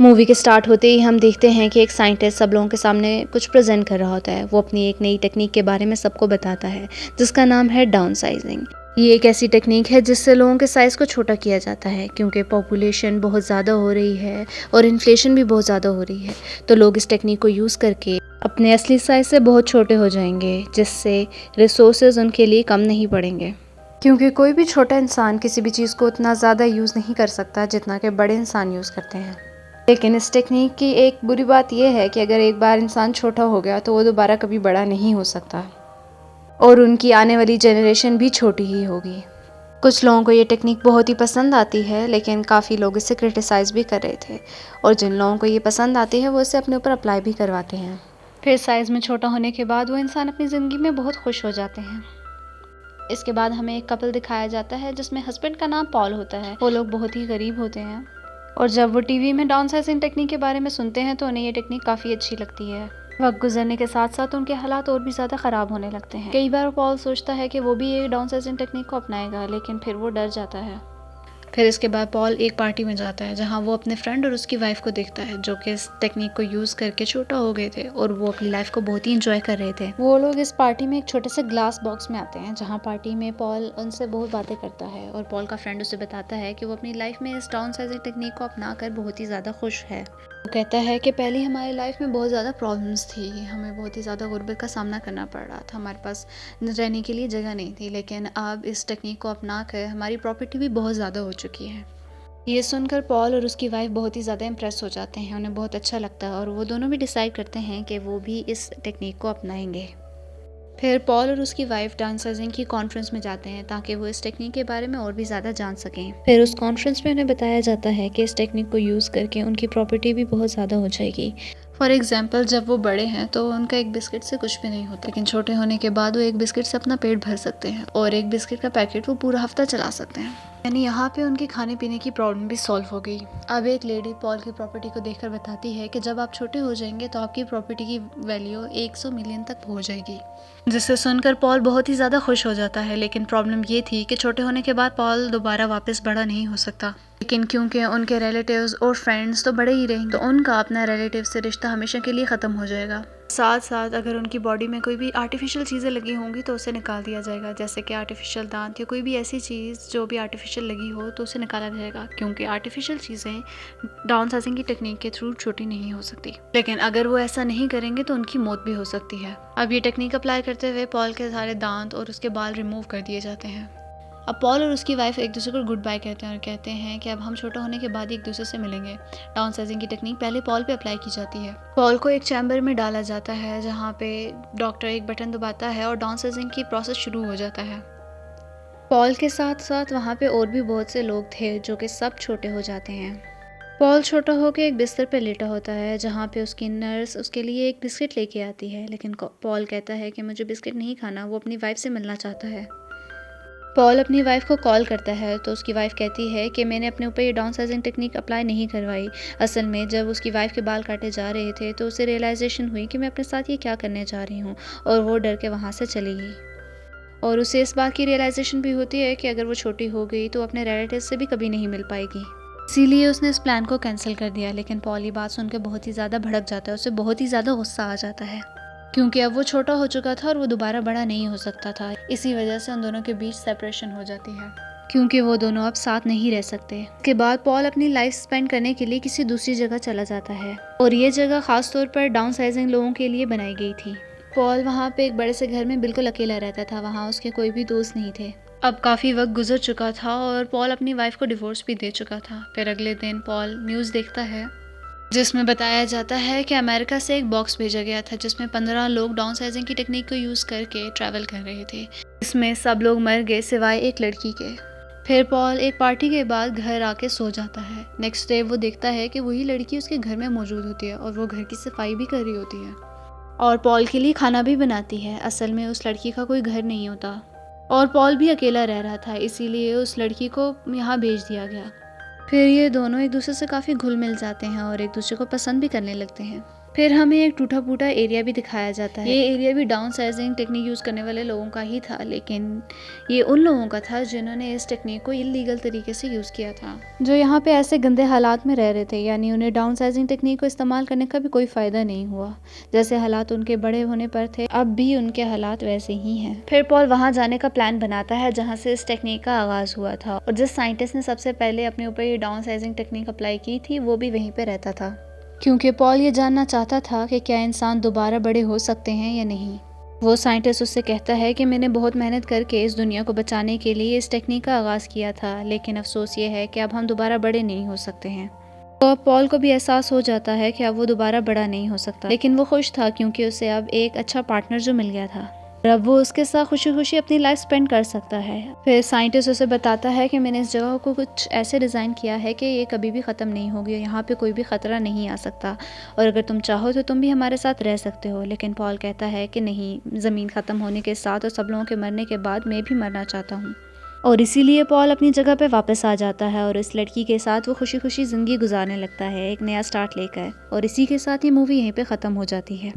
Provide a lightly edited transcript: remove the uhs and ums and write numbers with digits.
Movie के start होते ही हम देखते हैं कि एक साइंटिस्ट सब लोगों के सामने कुछ प्रेजेंट कर रहा होता है। वो अपनी एक नई टेक्निक के बारे में सबको बताता है जिसका नाम है डाउन साइजिंग। ये एक ऐसी टेक्निक है जिससे लोगों के साइज़ को छोटा किया जाता है, क्योंकि पॉपुलेशन बहुत ज़्यादा हो रही है और इन्फ्लेशन भी बहुत ज़्यादा हो रही है। तो लोग इस टेक्निक को यूज़ करके अपने असली साइज़ से बहुत छोटे हो जाएंगे, जिससे रिसोर्सेज उनके लिए कम नहीं पड़ेंगे। क्योंकि कोई भी छोटा इंसान किसी भी चीज़ को उतना ज़्यादा यूज़ नहीं कर सकता जितना कि बड़े इंसान यूज़ करते हैं। लेकिन इस टेक्निक की एक बुरी बात यह है कि अगर एक बार इंसान छोटा हो गया तो वो दोबारा कभी बड़ा नहीं हो सकता, और उनकी आने वाली जनरेशन भी छोटी ही होगी। कुछ लोगों को ये टेक्निक बहुत ही पसंद आती है, लेकिन काफ़ी लोग इसे क्रिटिसाइज़ भी कर रहे थे, और जिन लोगों को ये पसंद आती है वो इसे अपने ऊपर अप्लाई भी करवाते हैं। फिर साइज़ में छोटा होने के बाद वो इंसान अपनी ज़िंदगी में बहुत खुश हो जाते हैं। इसके बाद हमें एक कपल दिखाया जाता है जिसमें हस्बैंड का नाम पॉल होता है। वो लोग बहुत ही गरीब होते हैं, और जब वो टीवी में डाउन साइजिंग टेक्निक के बारे में सुनते हैं तो उन्हें ये टेक्निक काफ़ी अच्छी लगती है। वक्त गुजरने के साथ साथ उनके हालात और भी ज़्यादा ख़राब होने लगते हैं। कई बार पॉल सोचता है कि वो भी ये डाउन साइजिंग टेक्निक को अपनाएगा, लेकिन फिर वो डर जाता है। फिर इसके बाद पॉल एक पार्टी में जाता है जहां वो अपने फ्रेंड और उसकी वाइफ को देखता है, जो कि इस टेक्निक को यूज़ करके छोटा हो गए थे और वो अपनी लाइफ को बहुत ही इंजॉय कर रहे थे। वो लोग इस पार्टी में एक छोटे से ग्लास बॉक्स में आते हैं, जहां पार्टी में पॉल उनसे बहुत बातें करता है, और पॉल का फ्रेंड उसे बताता है कि वो अपनी लाइफ में इस डाउन साइजिंग टेक्निक को अपना कर बहुत ही ज़्यादा खुश है। वो कहता है कि पहले हमारी लाइफ में बहुत ज़्यादा प्रॉब्लम्स थी, हमें बहुत ही ज़्यादा गुर्बत का सामना करना पड़ रहा था, हमारे पास रहने के लिए जगह नहीं थी, लेकिन अब इस टेक्निक को अपना कर हमारी प्रॉपर्टी भी बहुत ज़्यादा हो चुकी है। ये सुनकर पॉल और उसकी वाइफ बहुत ही ज़्यादा इम्प्रेस हो जाते हैं, उन्हें बहुत अच्छा लगता है, और वो दोनों भी डिसाइड करते हैं कि वो भी इस टेक्निक को अपनाएंगे। फिर पॉल और उसकी वाइफ डाउन साइजिंग की कॉन्फ्रेंस में जाते हैं ताकि वो इस टेक्निक के बारे में और भी ज़्यादा जान सकें। फिर उस कॉन्फ्रेंस में उन्हें बताया जाता है कि इस टेक्निक को यूज़ करके उनकी प्रॉपर्टी भी बहुत ज़्यादा हो जाएगी। फॉर एग्जाम्पल, जब वो बड़े हैं तो उनका एक बिस्किट से कुछ भी नहीं होता, लेकिन छोटे होने के बाद वो एक बिस्किट से अपना पेट भर सकते हैं, और एक बिस्किट का पैकेट वो पूरा हफ्ता चला सकते हैं। यानी यहाँ पे उनके खाने पीने की प्रॉब्लम भी सॉल्व हो गई। अब एक लेडी पॉल की प्रॉपर्टी को देखकर बताती है कि जब आप छोटे हो जाएंगे तो आपकी प्रॉपर्टी की वैल्यू 100 मिलियन तक हो जाएगी, जिसे सुनकर पॉल बहुत ही ज़्यादा खुश हो जाता है। लेकिन प्रॉब्लम ये थी कि छोटे होने के बाद पॉल दोबारा वापस बड़ा नहीं हो सकता, लेकिन क्योंकि उनके रिलेटिव्स और फ्रेंड्स तो बड़े ही रहेंगे, तो उनका अपना रिलेटिव से रिश्ता हमेशा के लिए ख़त्म हो जाएगा। साथ साथ अगर उनकी बॉडी में कोई भी आर्टिफिशियल चीज़ें लगी होंगी तो उसे निकाल दिया जाएगा, जैसे कि आर्टिफिशियल दांत या कोई भी ऐसी चीज़ जो भी आर्टिफिशियल लगी हो तो उसे निकाला जाएगा, क्योंकि आर्टिफिशियल चीज़ें डाउन साइजिंग की टेक्निक के थ्रू छोटी नहीं हो सकती। लेकिन अगर वो ऐसा नहीं करेंगे तो उनकी मौत भी हो सकती है। अब ये टेक्निक अप्लाई करते हुए पॉल के सारे दांत और उसके बाल रिमूव कर दिए जाते हैं। अब पॉल और उसकी वाइफ एक दूसरे को गुड बाय कहते हैं और कहते हैं कि अब हम छोटा होने के बाद एक दूसरे से मिलेंगे। डाउन साइजिंग की टेक्निक पहले पॉल पे अप्लाई की जाती है। पॉल को एक चैम्बर में डाला जाता है जहाँ पे डॉक्टर एक बटन दबाता है और डाउन साइजिंग की प्रोसेस शुरू हो जाता है। पॉल के साथ साथ वहाँ पे और भी बहुत से लोग थे जो कि सब छोटे हो जाते हैं। पॉल छोटा होकर एक बिस्तर पर लेटा होता है, जहाँ पे उसकी नर्स उसके लिए एक बिस्किट लेके आती है, लेकिन पॉल कहता है कि मुझे बिस्किट नहीं खाना, वो अपनी वाइफ से मिलना चाहता है। पॉल अपनी वाइफ को कॉल करता है तो उसकी वाइफ कहती है कि मैंने अपने ऊपर ये डाउन साइजिंग टेक्निक अप्लाई नहीं करवाई। असल में जब उसकी वाइफ के बाल काटे जा रहे थे तो उसे रियलाइजेशन हुई कि मैं अपने साथ ये क्या करने जा रही हूँ, और वो डर के वहाँ से चली गई। और उसे इस बात की रियलाइजेशन भी होती है कि अगर वो छोटी हो गई तो अपने रिलेटिव से भी कभी नहीं मिल पाएगी, इसीलिए उसने इस प्लान को कैंसिल कर दिया। लेकिन पॉल ये बात सुनकर बहुत ही ज़्यादा भड़क जाता है, उसे बहुत ही ज़्यादा गुस्सा आ जाता है, क्योंकि अब वो छोटा हो चुका था और वो दोबारा बड़ा नहीं हो सकता था। इसी वजह से उन दोनों के बीच सेपरेशन हो जाती है, क्योंकि वो दोनों अब साथ नहीं रह सकते। इसके बाद पॉल अपनी लाइफ स्पेंड करने के लिए किसी दूसरी जगह चला जाता है, और ये जगह खास तौर पर डाउन साइजिंग लोगों के लिए बनाई गई थी। पॉल वहाँ पे एक बड़े से घर में बिल्कुल अकेला रहता था, वहाँ उसके कोई भी दोस्त नहीं थे। अब काफ़ी वक्त गुजर चुका था और पॉल अपनी वाइफ को डिवोर्स भी दे चुका था। फिर अगले दिन पॉल न्यूज़ देखता है जिसमें बताया जाता है कि अमेरिका से एक बॉक्स भेजा गया था जिसमें 15 लोग डाउन साइजिंग की टेक्निक को यूज़ करके ट्रैवल कर रहे थे। इसमें सब लोग मर गए सिवाय एक लड़की के। फिर पॉल एक पार्टी के बाद घर आके सो जाता है। नेक्स्ट डे वो देखता है कि वही लड़की उसके घर में मौजूद होती है और वो घर की सफाई भी कर रही होती है और पॉल के लिए खाना भी बनाती है। असल में उस लड़की का कोई घर नहीं होता और पॉल भी अकेला रह रहा था, इसीलिए उस लड़की को यहाँ भेज दिया गया। फिर ये दोनों एक दूसरे से काफ़ी घुल मिल जाते हैं और एक दूसरे को पसंद भी करने लगते हैं। फिर हमें एक टूटा फूटा एरिया भी दिखाया जाता है। ये एरिया भी डाउन साइजिंग टेक्निक यूज़ करने वाले लोगों का ही था, लेकिन ये उन लोगों का था जिन्होंने इस टेक्निक को इलीगल तरीके से यूज़ किया था, जो यहाँ पे ऐसे गंदे हालात में रह रहे थे, यानी उन्हें डाउन साइजिंग टेक्निक को इस्तेमाल करने का भी कोई फ़ायदा नहीं हुआ। जैसे हालात उनके बड़े होने पर थे, अब भी उनके हालात वैसे ही हैं। फिर पॉल वहाँ जाने का प्लान बनाता है जहाँ से इस टेक्निक का आगाज़ हुआ था, और जिस साइंटिस्ट ने सबसे पहले अपने ऊपर ये डाउन साइजिंग टेक्निक अप्लाई की थी वो भी वहीं पर रहता था, क्योंकि पॉल ये जानना चाहता था कि क्या इंसान दोबारा बड़े हो सकते हैं या नहीं। वो साइंटिस्ट उससे कहता है कि मैंने बहुत मेहनत करके इस दुनिया को बचाने के लिए इस टेक्निक का आगाज़ किया था, लेकिन अफसोस ये है कि अब हम दोबारा बड़े नहीं हो सकते हैं। तो अब पॉल को भी एहसास हो जाता है कि अब वो दोबारा बड़ा नहीं हो सकता, लेकिन वो खुश था क्योंकि उसे अब एक अच्छा पार्टनर जो मिल गया था, अब वो उसके साथ खुशी खुशी अपनी लाइफ स्पेंड कर सकता है। फिर साइंटिस्ट उसे बताता है कि मैंने इस जगह को कुछ ऐसे डिज़ाइन किया है कि ये कभी भी ख़त्म नहीं होगी, यहाँ पे कोई भी ख़तरा नहीं आ सकता, और अगर तुम चाहो तो तुम भी हमारे साथ रह सकते हो। लेकिन पॉल कहता है कि नहीं, ज़मीन ख़त्म होने के साथ और सब लोगों के मरने के बाद मैं भी मरना चाहता हूँ, और इसीलिए पॉल अपनी जगह पे वापस आ जाता है और इस लड़की के साथ वो खुशी खुशी ज़िंदगी गुजारने लगता है, एक नया स्टार्ट लेकर। और इसी के साथ ये मूवी यहीं पे ख़त्म हो जाती है।